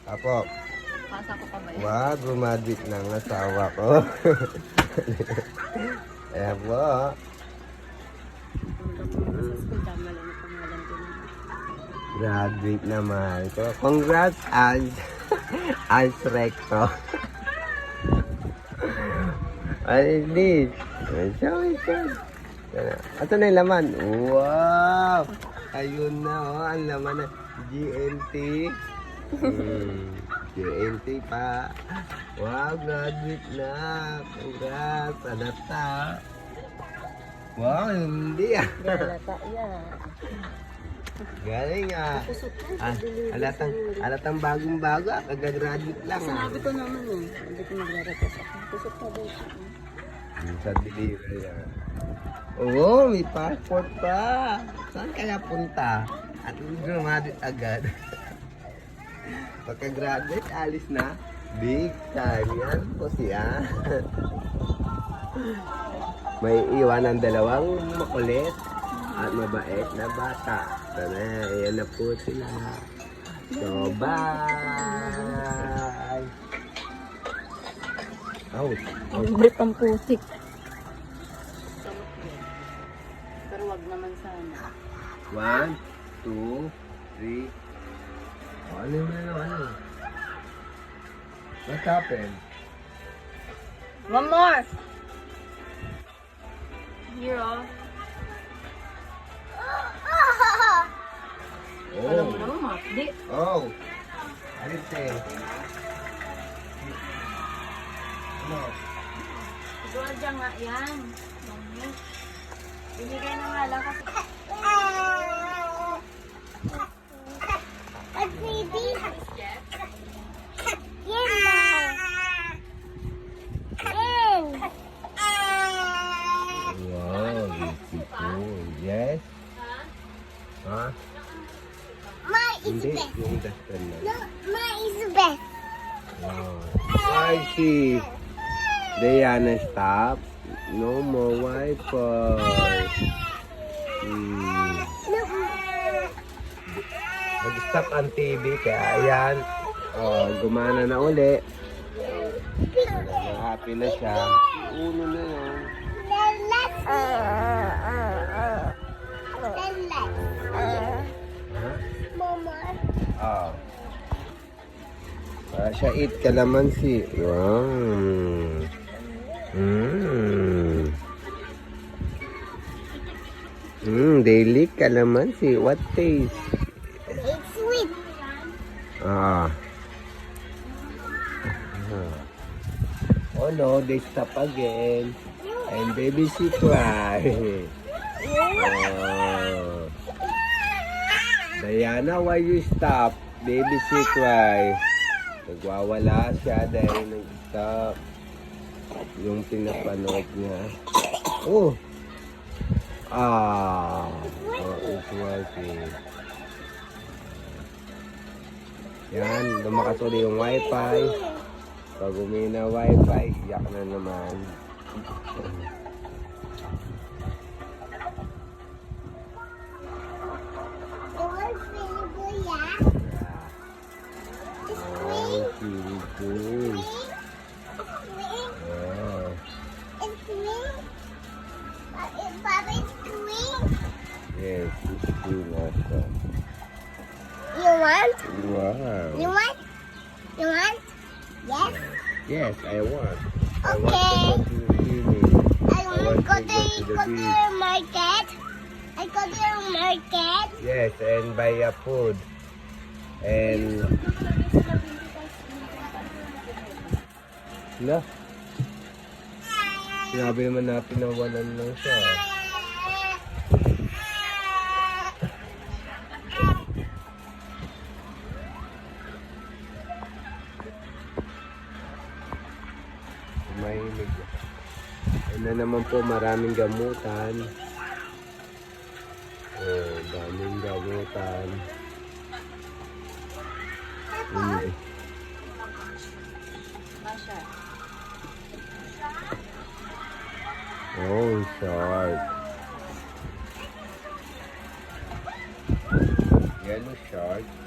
Apo. Pasa ko pa ba yun? Wag, gumadik ng asawa ko. Ayan po. Graduate naman ko. Congrats, Als Recto. Ay, hindi. Ito na yung laman. Wow! Ayun na, oh. Ang laman na GNT. GNT pa. Wow, graduate na. Congrats. Alata. Wow, hindi ah. Galata yan. Galing ah. Alatang bagong-bago ah. Kagagraduate lang ah. Sabi ko naman eh. Hindi ko maglaratas ako. Kusok na ba ito? Sa delivery ah. Oo, may passport pa. Saan kaya punta? At graduate agad. Pagka-graduate, alis na. Big time yan po siya. May iwan ng dalawang makulit at mabait na bata. Sana, ayan na po sila. So, bye! Ouch! Libre pang putik. Pero wag naman sana. 1, 2, 3. Oh, ano yun, ano? What happened? One more! Here, oh. Alam mo naman, Mapdi. Oh! Alinte. Ano? Siguro dyan nga yan. Binigay na nga lang kasi. Wow, beautiful. Yes? Huh? Hindi, yung dastan lang. Wow. I see. Diana, stop. No more wipers. Nag-stop ang TV, kaya ayan. Oh, gumana na uli. Happy na siya. Uno na yun. Oh. Para siya eat kalamansi. Wow. Daily kalamansi. What taste? It's sweet. Ah. Oh no, they stop again. And baby she cry. Oh. Diana, why you stop? Baby she cry. Nagwawala siya dahil nag-stop yung pinapanood niya. Oh! Ah! Oh, it's working. Yan, lumakas ulit yung wifi. Pag umina wifi, iyak na naman. Feeling good. Oh. It's green. Papa, it's green. Yes, it's good also. You want? Wow. You want? You want? Yes. Yes, I want. Okay. I want to go to the swimming. I want to go to the the beach. market. I go to the market. Yes, and buy a food. And na. Sinabi naman na pinawalan lang siya. Mahilig. Ayun na naman po, maraming gamutan. Oh, daming gamutan. Hindi. Masha. Oh, sharp. Yellow shark.